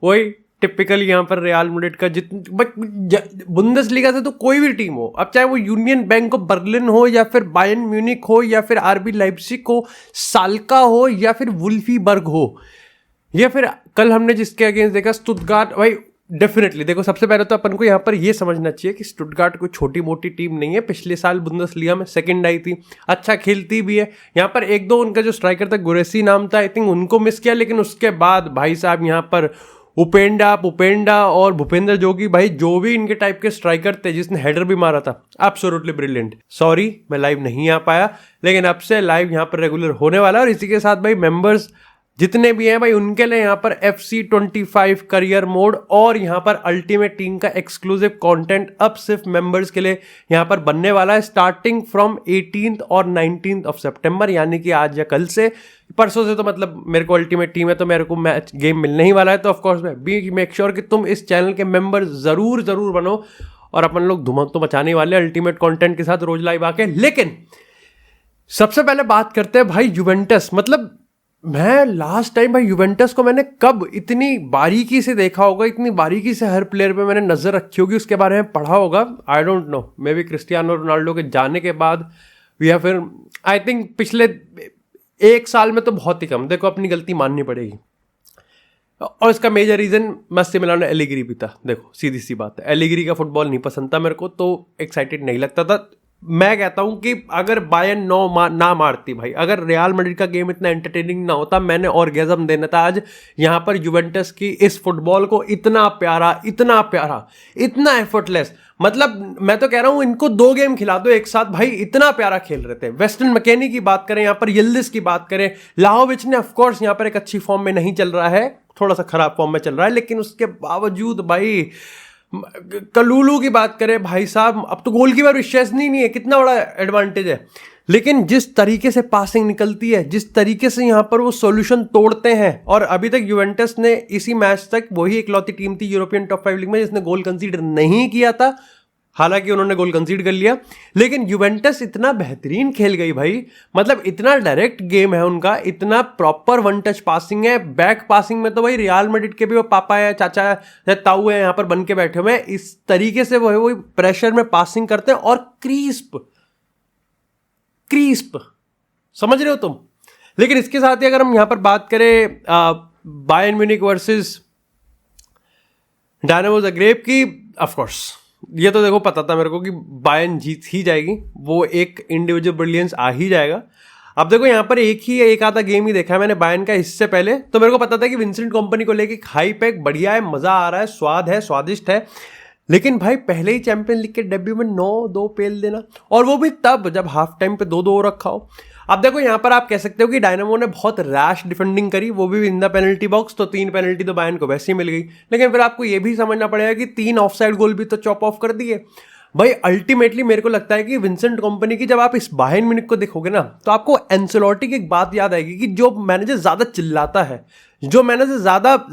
वही टिपिकल यहाँ पर रियल मैड्रिड का बुंदेसलीगा से तो कोई भी टीम हो, अब चाहे वो यूनियन बैंक ऑफ बर्लिन हो या फिर बायर्न म्यूनिक हो या फिर आरबी लाइप्जिग हो, साल्का हो या फिर वुल्फीबर्ग हो, या फिर कल हमने जिसके अगेंस्ट देखा स्टुटगार्ट, भाई डेफिनेटली देखो, सबसे पहले तो अपन को यहाँ पर ये समझना चाहिए कि स्टुटगार्ट कोई छोटी मोटी टीम नहीं है। पिछले साल बुंदेसलीगा में सेकंड आई थी, अच्छा खेलती भी है। यहाँ पर एक दो उनका जो स्ट्राइकर था गुरेसी नाम था, आई थिंक उनको मिस किया, लेकिन उसके बाद भाई साहब यहाँ पर उपेंडा और भूपेंद्र जोगी, भाई जो भी इनके टाइप के स्ट्राइकर थे, जिसने हेडर भी मारा था, एब्सोल्युटली ब्रिलियंट। सॉरी मैं लाइव नहीं आ पाया, लेकिन अब से लाइव यहाँ पर रेगुलर होने वाला है। और इसी के साथ भाई मेंबर्स जितने भी हैं भाई, उनके लिए यहाँ पर FC25 करियर मोड और यहाँ पर अल्टीमेट टीम का एक्सक्लूसिव कंटेंट अब सिर्फ मेंबर्स के लिए यहाँ पर बनने वाला है, स्टार्टिंग फ्रॉम 18 और 19 ऑफ सितंबर, यानी कि आज या कल से। परसों से तो मतलब मेरे को अल्टीमेट टीम है तो मेरे को मैच गेम मिलने ही वाला है, तो ऑफकोर्स मैं बी मेक श्योर कि तुम इस चैनल के मेंबर जरूर बनो, और अपन लोग धुआं तो मचाने वाले अल्टीमेट कंटेंट के साथ रोज लाइव आके। लेकिन सबसे पहले बात करते हैं भाई यूवेंटस। मतलब मैं लास्ट टाइम भाई यूवेंटस को मैंने कब इतनी बारीकी से देखा होगा, इतनी बारीकी से हर प्लेयर पे मैंने नजर रखी होगी, उसके बारे में पढ़ा होगा, I don't know, may be Cristiano Ronaldo के जाने के बाद या फिर आई थिंक पिछले एक साल में तो बहुत ही कम। देखो अपनी गलती माननी पड़ेगी, और इसका मेजर रीजन मास्सिमिलियानो एलेग्री भी था। देखो सीधी सी बात है, एलेग्री का फुटबॉल नहीं पसंद था मेरे को, तो एक्साइटेड नहीं लगता था। मैं कहता हूं कि अगर बायर्न ना मारती भाई, अगर रियल मैड्रिड का गेम इतना एंटरटेनिंग ना होता, मैंने ऑर्गेज़म देना था आज यहाँ पर यूवेंटस की इस फुटबॉल को। इतना प्यारा, इतना एफर्टलेस, मतलब मैं तो कह रहा हूं इनको 2 गेम खिला दो एक साथ भाई, इतना प्यारा खेल रहे थे। वेस्टर्न मैकेनी की बात करें, यहाँ पर यिल्दिज की बात करें, लाहोविच ने ऑफकोर्स यहाँ पर एक अच्छी फॉर्म में नहीं चल रहा है, थोड़ा सा खराब फॉर्म में चल रहा है, लेकिन उसके बावजूद भाई कलूलू की बात करें भाई साहब, अब तो गोलकीपर विशेष नहीं है, कितना बड़ा एडवांटेज है। लेकिन जिस तरीके से पासिंग निकलती है, जिस तरीके से यहाँ पर वो सॉल्यूशन तोड़ते हैं, और अभी तक यूवेंटस ने इसी मैच तक वही इकलौती टीम थी यूरोपियन टॉप 5 लीग में जिसने गोल कंसीडर नहीं किया था, हालांकि उन्होंने गोल कंसीड कर लिया, लेकिन यूवेंटस इतना बेहतरीन खेल गई भाई। मतलब इतना डायरेक्ट गेम है उनका, इतना प्रॉपर वन टच पासिंग है, बैक पासिंग में तो भाई रियल मैड्रिड के भी वो पापा है, चाचा है, ताऊ है, यहाँ पर बन के बैठे हुए हैं। इस तरीके से वो प्रेशर में पासिंग करते हैं, और क्रीस्प समझ रहे हो तुम। लेकिन इसके साथ ही अगर हम यहाँ पर बात करें Bayern Munich versus dynamo Zagreb की, ऑफकोर्स ये तो देखो पता था मेरे को कि बायर्न जीत ही जाएगी, वो एक इंडिविजुअल ब्रिलियंस आ ही जाएगा। अब देखो यहाँ पर एक आधा गेम ही देखा है मैंने बायर्न का, इससे पहले तो मेरे को पता था कि विंसेंट कंपनी को लेके हाइप है, बढ़िया है, मजा आ रहा है, स्वाद है, स्वादिष्ट है, लेकिन भाई पहले ही चैंपियन लीग के डेब्यू में 9-2 पेल देना, और वो भी तब जब हाफ टाइम पे 2-2 रखा हो। अब देखो यहाँ पर आप कह सकते हो कि डायनामो ने बहुत रैश डिफेंडिंग करी, वो भी इन द पेनल्टी बॉक्स, तो 3 पेनल्टी तो बायर्न को वैसे ही मिल गई। लेकिन फिर आपको ये भी समझना पड़ेगा कि 3 ऑफसाइड गोल भी तो चॉप ऑफ कर दिए भाई। अल्टीमेटली मेरे को लगता है कि विंसेंट कंपनी की जब आप इस बायर्न म्यूनिख को देखोगे ना, तो आपको एंसेलोटी की एक बात याद आएगी कि जो मैनेजर ज्यादा चिल्लाता है, जो मैनेजर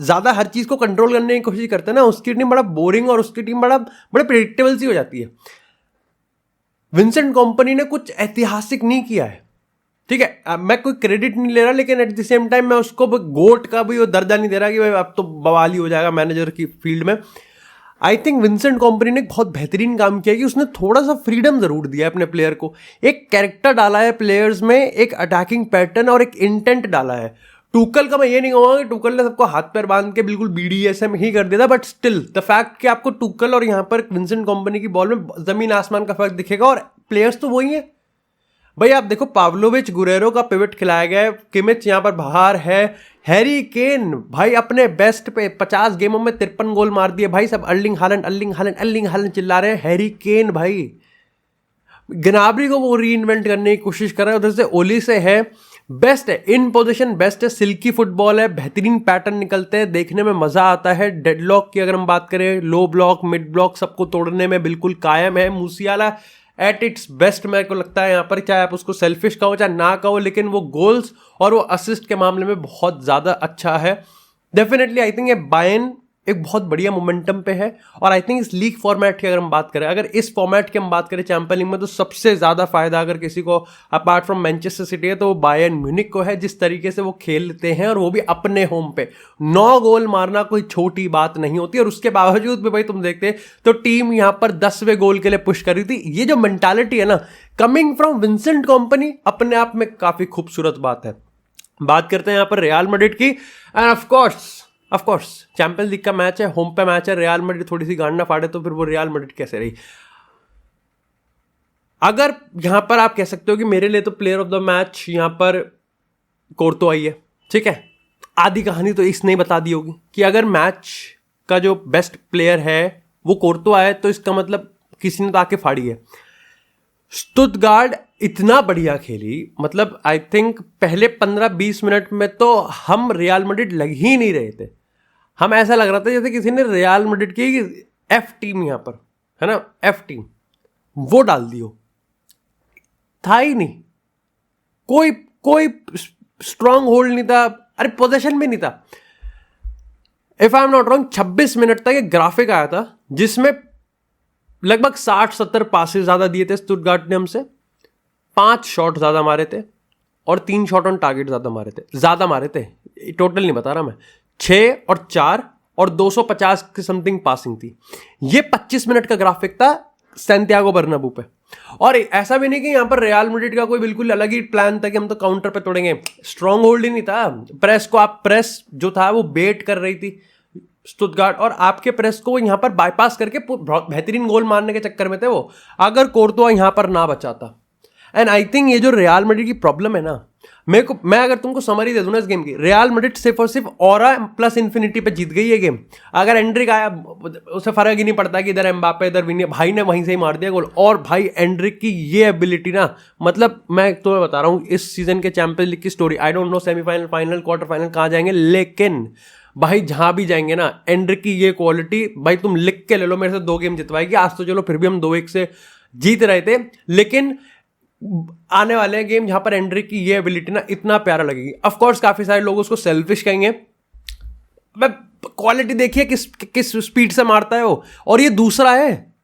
ज्यादा हर चीज को कंट्रोल करने की कोशिश करते हैं ना, उसकी टीम बड़ा बोरिंग और उसकी टीम बड़े प्रेडिक्टेबल सी हो जाती है। विंसेंट कंपनी ने कुछ ऐतिहासिक नहीं किया है, ठीक है, मैं कोई क्रेडिट नहीं ले रहा, लेकिन एट द सेम टाइम मैं उसको गोट का भी वो दर्जा नहीं दे रहा कि भाई अब तो बवाल ही हो जाएगा मैनेजर की फील्ड में। आई थिंक विंसेंट कंपनी ने बहुत बेहतरीन काम किया कि उसने थोड़ा सा फ्रीडम जरूर दिया अपने प्लेयर को, एक कैरेक्टर डाला है प्लेयर्स में, एक अटैकिंग पैटर्न और एक इंटेंट डाला है। टूकल का मैं ये नहीं कहूँगा कि टूकल ने सबको हाथ पैर बांध के बिल्कुल BDSM ही कर दिया था, बट स्टिल द फैक्ट कि आपको टूकल और यहाँ पर विंसेंट कंपनी की बॉल में जमीन आसमान का फर्क दिखेगा, और प्लेयर्स तो वही है भाई। आप देखो पाव्लोविच गुरेरो का पिवट खिलाया गया है, किमिच यहाँ पर बाहर है, हैरी केन भाई अपने बेस्ट पे 50 गेमों में 53 गोल मार दिए भाई। सब अर्लिंग हालैंड चिल्ला रहे हैं, हैरी केन भाई। ग्नाब्री को वो रीइन्वेंट करने की कोशिश कर रहे हैं, उधर से ओली से है, बेस्ट है इन पोजीशन, बेस्ट है, सिल्की फुटबॉल है, बेहतरीन पैटर्न निकलते हैं, देखने में मजा आता है। डेडलॉक की अगर हम बात करें, लो ब्लॉक मिड ब्लॉक सबको तोड़ने में बिल्कुल कायम है। मूसियाला एट इट्स बेस्ट मेरे को लगता है यहाँ पर, चाहे आप उसको सेल्फिश कहो चाहे ना कहो, लेकिन वो गोल्स और वो असिस्ट के मामले में बहुत ज्यादा अच्छा है। डेफिनेटली आई थिंक ये बायर्न एक बहुत बढ़िया मोमेंटम पे है। और आई थिंक इस लीग फॉर्मेट की अगर हम बात करें, अगर इस फॉर्मेट की हम बात करें चैंपियंस लीग में, तो सबसे ज़्यादा फायदा अगर किसी को अपार्ट फ्रॉम मैनचेस्टर सिटी है तो वो बायर्न म्यूनिक को है। जिस तरीके से वो खेलते हैं और वो भी अपने होम पे 9 गोल मारना कोई छोटी बात नहीं होती। और उसके बावजूद भी भाई तुम देखते तो टीम यहां पर 10वें गोल के लिए पुश कर रही थी। ये जो मेंटालिटी है ना, कमिंग फ्रॉम विंसेंट कंपनी, अपने आप में काफी खूबसूरत बात है। बात करते हैं यहां पर रियल मैड्रिड की, end of course champions league का मैच है, होम पे मैच है, रियल मैड्रिड थोड़ी सी गांड ना फाड़े तो फिर वो रियल मैड्रिड कैसे रही। अगर यहां पर आप कह सकते हो कि मेरे लिए तो प्लेयर ऑफ द मैच यहां पर कोर्तो आई है, ठीक है। आधी कहानी तो इसने ही बता दी होगी कि अगर मैच का जो बेस्ट प्लेयर है वो कोर्तो आया, तो इसका मतलब किसी ने तो आके फाड़ी है। स्टुटगार्ट इतना बढ़िया खेली, मतलब आई थिंक पहले 15-20 मिनट में तो हम रियल मैड्रिड लग ही नहीं रहे थे। हम ऐसा लग रहा था जैसे किसी ने रियल मैड्रिड की एफ टीम यहां पर है ना, एफ टीम वो डाल दियो, था ही नहीं कोई स्ट्रांग होल्ड नहीं था, अरे पोजीशन भी नहीं था। If I am not wrong 26 minute तक एक ग्राफिक आया था जिसमें लगभग 60-70 पासेस ज्यादा दिए थे स्टुटगार्ट ने हमसे, 5 शॉट ज्यादा मारे थे और 3 शॉट ऑन टारगेट ज्यादा मारे थे। टोटल नहीं बता रहा मैं, 6 और 4 और 250 की समथिंग पासिंग थी। ये 25 मिनट का ग्राफिक था सैंटियागो बर्नाब्यू पे। और ऐसा भी नहीं कि यहां पर रियल मैड्रिड का कोई बिल्कुल अलग ही प्लान था कि हम तो काउंटर पे तोड़ेंगे। स्ट्रांग होल्ड ही नहीं था, प्रेस जो था वो बेट कर रही थी स्टुटगार्ट, और आपके प्रेस को यहां पर बाईपास करके बेहतरीन गोल मारने के चक्कर में थे वो, अगर कोर्तुआ यहां पर ना बचाता। एंड आई थिंक ये जो रियल मैड्रिड की प्रॉब्लम है ना, मैं अगर तुमको समरी दे दूं ना इस गेम की, रियल मैड्रिड सिर्फ और सिर्फ ऑरा प्लस इन्फिनिटी पे जीत गई ये गेम। अगर एंड्रिक आया उसे फर्क ही नहीं पड़ता कि इधर एम्बापे इधर विनी, भाई ने वहीं से ही मार दिया गोल। और भाई एंड्रिक की ये एबिलिटी ना, मतलब मैं तुम्हें बता रहा हूँ इस सीजन के चैंपियंस लीग की story, I don't know semifinal, final, quarter final कहाँ जाएंगे, लेकिन भाई जहां भी जाएंगे ना, एंड्रिक की ये क्वालिटी भाई तुम लिख के ले लो, मेरे से 2 गेम जितवाएगी। आज तो चलो फिर भी हम 2-1 से जीत रहे थे, लेकिन आने वाले गेम जहां पर एंड्रिक की ये एबिलिटी ना इतना प्यारा लगेगी। ऑफ कोर्स काफी सारे लोग उसको सेल्फिश कहेंगे, क्वालिटी देखिए किस स्पीड से मारता है वो। और ये दूसरा है,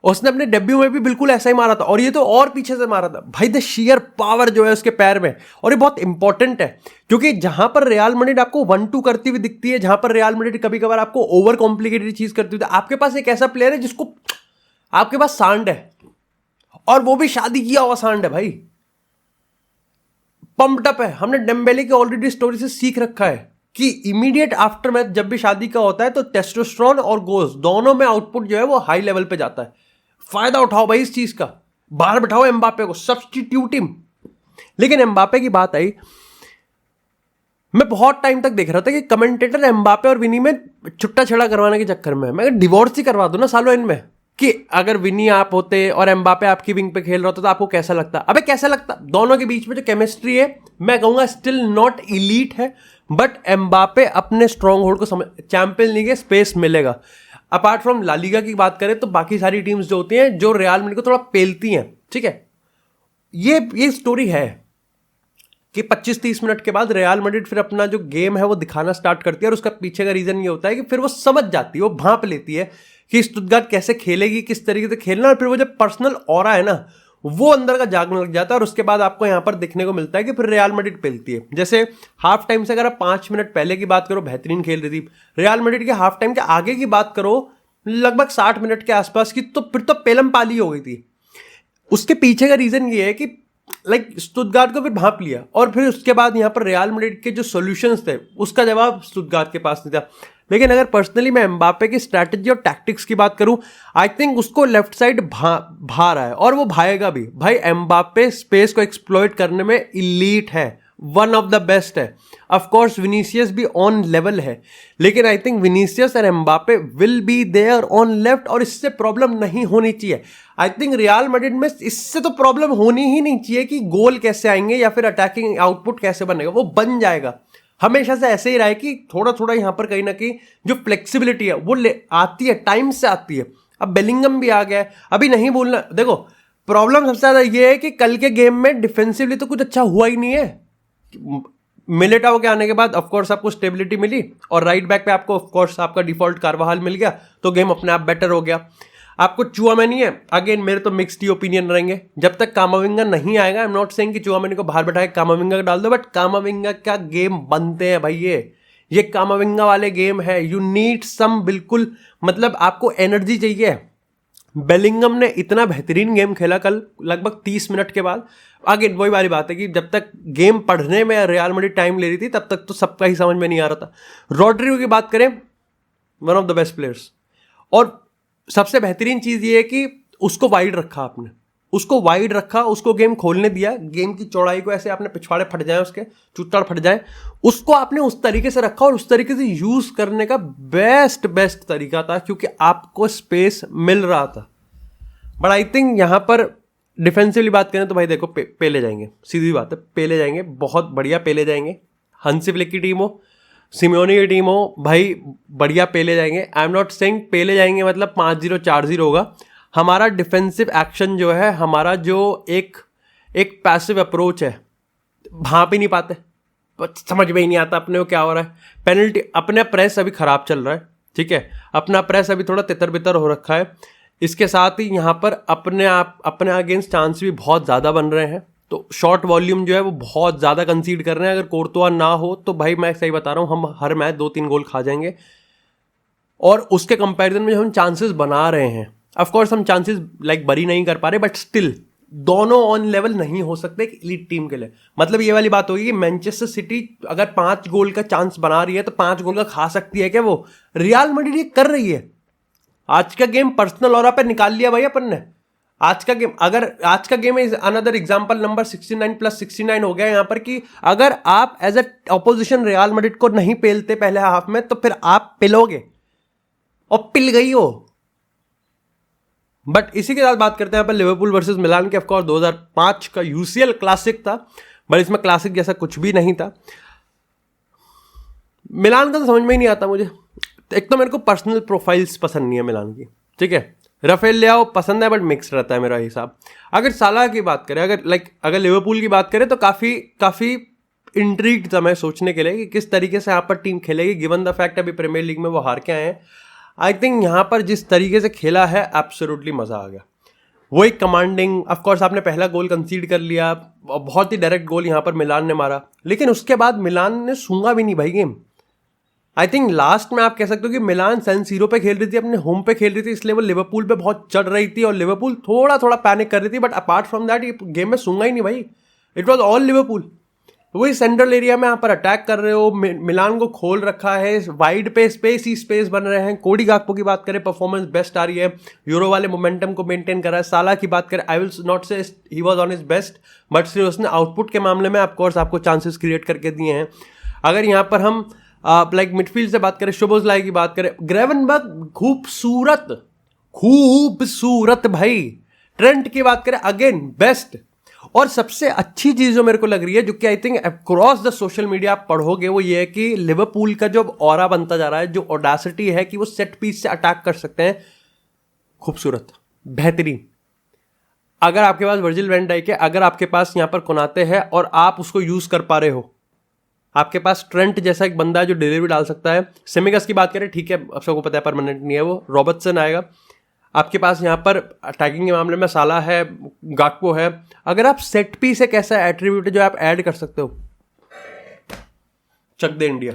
उसने अपने डेब्यू में भी बिल्कुल ऐसा ही मारा था, और ये तो और पीछे से मारा था भाई। द शेयर पावर जो है उसके पैर में, और ये बहुत इंपॉर्टेंट है क्योंकि जहां पर रियल मैड्रिड आपको 1-2 करती हुई दिखती है, जहां पर रियल मैड्रिड कभी कभार आपको ओवर कॉम्प्लिकेटेड चीज करती हुई, आपके पास एक ऐसा प्लेयर है जिसको आपके पास सांड है, और वो भी शादी किया हुआ सांड है भाई, पंप्ड अप है। हमने डेम्बेले की ऑलरेडी स्टोरी से सीख रखा है कि इमीडिएट आफ्टर मैच जब भी शादी का होता है तो टेस्टोस्टेरोन और गोल्स दोनों में आउटपुट जो है वो हाई लेवल पे जाता है। फायदा उठाओ भाई इस चीज का, बाहर बिठाओ एम्बापे को, सब्स्टिट्यूट हिम। लेकिन एम्बापे की बात आई, मैं बहुत टाइम तक देख रहा था कि कमेंटेटर एम्बापे और विनी में छुट्टा छड़ा करवाने के चक्कर में, मैं डिवोर्स ही करवा दो ना सालों इनमें, कि अगर विनी आप होते और एम्बापे आपकी विंग पे खेल रहा होता तो आपको कैसा लगता। अबे कैसा लगता, दोनों के बीच में जो केमिस्ट्री है मैं कहूंगा स्टिल नॉट इलीट है, बट एम्बापे अपने स्ट्रॉन्ग होल्ड को समझ, चैंपियंस लीग स्पेस मिलेगा। अपार्ट फ्रॉम ला लीगा की बात करें तो बाकी सारी टीम्स जो होती हैं जो रियल मैड्रिड को थोड़ा पेलती हैं, ठीक है, ये स्टोरी है कि 25-30 मिनट के बाद रियल मैड्रिड फिर अपना जो गेम है वो दिखाना स्टार्ट करती है, और उसका पीछे का रीजन ये होता है कि फिर वो समझ जाती है, वो भांप लेती है कि स्टुटगार्ट कैसे खेलेगी, किस तरीके से खेलना, और फिर वो जब पर्सनल ऑरा है ना वो अंदर का जागने लग जाता है। और उसके बाद आपको यहां पर देखने को मिलता है कि फिर रियल मैड्रिड पेलती है। जैसे हाफ टाइम से अगर आप 5 मिनट पहले की बात करो बेहतरीन खेल रही थी रियल मैड्रिड के, हाफ टाइम के आगे की बात करो लगभग 60 मिनट के आसपास की, तो फिर तो पेलम पाली हो गई थी। उसके पीछे का रीजन ये है कि स्टुटगार्ट को फिर भांप लिया, और फिर उसके बाद यहाँ पर रियल मैड्रिड के जो सॉल्यूशंस थे उसका जवाब स्टुटगार्ट के पास नहीं था। लेकिन अगर पर्सनली मैं एम्बापे की स्ट्रैटेजी और टैक्टिक्स की बात करूं, आई थिंक उसको लेफ्ट साइड भा रहा है, और वो भाएगा भी भाई। एम्बापे स्पेस को एक्सप्लॉइट करने में इलीट है, वन ऑफ द बेस्ट है। ऑफ कोर्स विनीसियस भी ऑन लेवल है, लेकिन आई थिंक विनीसियस और Mbappé will be there on left, और इससे प्रॉब्लम नहीं होनी चाहिए। आई थिंक रियल मैड्रिड में इससे तो प्रॉब्लम होनी ही नहीं चाहिए कि गोल कैसे आएंगे या फिर अटैकिंग आउटपुट कैसे बनेगा, वो बन जाएगा। हमेशा से ऐसे ही रहा है कि थोड़ा थोड़ा यहां पर कहीं ना कहीं जो फ्लेक्सिबिलिटी है वो आती है, टाइम से आती है। अब बेलिंगम भी आ गया है, अभी नहीं बोलना, देखो प्रॉब्लम सबसे ज्यादा ये है कि कल के गेम में डिफेंसिवली तो कुछ अच्छा हुआ ही नहीं है। मिलिटाओ के आने के बाद ऑफकोर्स आपको स्टेबिलिटी मिली और राइट बैक पे आपको ऑफकोर्स आपका डिफॉल्ट कार्वाहाल मिल गया, तो गेम अपने आप बेटर हो गया। आपको चुआमेनी है, अगेन मेरे तो मिक्स्ड ही ओपिनियन रहेंगे। जब तक कामाविंगा नहीं आएगा, आई एम नॉट सेइंग कि चुआमेनी को बाहर बैठा के कामाविंगा को डाल दो, बट कामाविंगा का गेम बनते हैं भाई। ये कामाविंगा वाले गेम है। यू नीड सम, बिल्कुल मतलब आपको एनर्जी चाहिए। बेलिंगम ने इतना बेहतरीन गेम खेला कल लगभग 30 मिनट के बाद। आगे वही वाली बात है कि जब तक गेम पढ़ने में रियल मैड्रिड टाइम ले रही थी, तब तक तो सबका ही समझ में नहीं आ रहा था। रॉड्रिगो की बात करें, one of the best players. और सबसे बेहतरीन चीज़ ये है कि उसको वाइड रखा आपने, उसको वाइड रखा, उसको गेम खोलने दिया। गेम की चौड़ाई को ऐसे आपने पिछवाड़े फट जाए, उसके चुट्टाड़ फट जाए, उसको आपने उस तरीके से रखा और उस तरीके से यूज़ करने का बेस्ट तरीका था, क्योंकि आपको स्पेस मिल रहा था। बट आई थिंक यहाँ पर डिफेंसिवली बात करें तो भाई देखो, पेले जाएंगे, सीधी बात है, पेले जाएंगे, बहुत बढ़िया पेले जाएंगे। हंसी फ्लिक की टीम हो, सिमियोनी की टीम हो, भाई बढ़िया पेले जाएंगे। आई एम नॉट सेइंग पेले जाएंगे मतलब 5-0 4-0 होगा। हमारा डिफेंसिव एक्शन जो है, हमारा जो एक पैसिव अप्रोच है, भाप ही नहीं पाते, समझ में ही नहीं आता अपने को क्या हो रहा है। पेनल्टी, अपने प्रेस अभी खराब चल रहा है, ठीक है, अपना प्रेस अभी थोड़ा तितर बितर हो रखा है। इसके साथ ही यहाँ पर अपने अगेंस्ट चांस भी बहुत ज़्यादा बन रहे हैं, तो शॉर्ट वॉल्यूम जो है वो बहुत ज़्यादा कंसीड कर रहे हैं। अगर कोर्तुआ ना हो तो भाई मैं सही बता रहा हूँ, हम हर मैच 2-3 गोल खा जाएंगे। और उसके कंपैरिजन में जो हम चांसेस बना रहे हैं, ऑफकोर्स हम चांसेस लाइक बरी नहीं कर पा रहे, बट स्टिल दोनों ऑन लेवल नहीं हो सकते एक एलीट टीम के लिए। मतलब ये वाली बात होगी कि मैनचेस्टर सिटी अगर 5 गोल का चांस बना रही है तो 5 गोल का खा सकती है क्या वो? रियल मैड्रिड ये कर रही है। आज का गेम पर्सनल ऑरा पे निकाल लिया भाई अपन ने। आज का game is another example, number 69+69 हो गया यहाँ पर, कि अगर आप as a opposition Real Madrid को नहीं पेलते पहले हाफ में, तो फिर आप पिलोगे, और पिल गई हो। बट इसी के साथ बात करते हैं यहाँ पर लिवरपूल वर्सेस मिलान के। ऑफकोर्स 2005 का यूसीएल क्लासिक था, बट इसमें क्लासिक जैसा कुछ भी नहीं था। मिलान का तो समझ में ही नहीं आता मुझे। एक तो मेरे को पर्सनल प्रोफाइल्स पसंद नहीं है मिलान की, ठीक है, राफेल लियाओ पसंद है, बट मिक्स रहता है मेरा हिसाब। अगर साला की बात करें, अगर लिवरपूल की बात करें, तो काफ़ी इंट्रीग्ड था मैं सोचने के लिए कि किस तरीके से यहाँ पर टीम खेलेगी, गिवन द फैक्ट अभी प्रीमियर लीग में वो हार के आए हैं। आई थिंक यहाँ पर जिस तरीके से खेला है, एब्सोल्युटली मज़ा आ गया। वो एक कमांडिंग, ऑफकोर्स आपने पहला गोल कंसीड कर लिया, बहुत ही डायरेक्ट गोल यहाँ पर मिलान ने मारा, लेकिन उसके बाद मिलान ने सूंघा भी नहीं भाई गेम। आई थिंक लास्ट में आप कह सकते हो कि मिलान सैन सीरो पे खेल रही थी, अपने होम पे खेल रही थी, इसलिए वो लिवरपूल पे बहुत चढ़ रही थी और लिवरपूल थोड़ा पैनिक कर रही थी। बट अपार्ट फ्रॉम दैट ये गेम में सूंघा ही नहीं भाई, इट वॉज ऑल लिवरपूल। वही सेंट्रल एरिया में यहाँ पर अटैक कर रहे हो, मिलान को खोल रखा है, वाइड पे स्पेस ही स्पेस बन रहे हैं। कोडी गाक्पो की बात करें, परफॉर्मेंस बेस्ट आ रही है, यूरो वाले मोमेंटम को मेंटेन कर रहा है। साला की बात करें, आई विल नॉट से he was on his best, but फिर उसने आउटपुट के मामले में ऑफकोर्स आपको चांसेस क्रिएट करके दिए हैं। अगर यहाँ पर हम लाइक मिडफील्ड से बात करें, शोबोसलाई की बात करें, ग्रेवनबर्ग खूबसूरत भाई। ट्रेंट की बात करें, अगेन बेस्ट। और सबसे अच्छी चीज जो मेरे को लग रही है, जो कि I think across the social media आप पढ़ोगे, वो ये है कि लिवरपूल का जो ऑरा बनता जा रहा है, जो ऑडासिटी है कि वो सेट पीस से अटैक कर सकते हैं, खूबसूरत, बेहतरीन। अगर आपके पास वर्जिल वैन डाइक है, अगर आपके पास यहाँ पर कोनाते हैं और आप उसको यूज कर पा रहे हो, आपके पास ट्रेंट जैसा एक बंदा है जो डिलीवरी डाल सकता है। सेमिगस की बात करें, ठीक है, अब सबको पता है परमानेंट नहीं है वो, रॉबर्टसन आएगा। आपके पास यहाँ पर अटैकिंग के मामले में साला है, गाक्पो है। अगर आप सेट पीस एक ऐसा एट्रीब्यूट है जो आप ऐड कर सकते हो, चक दे इंडिया।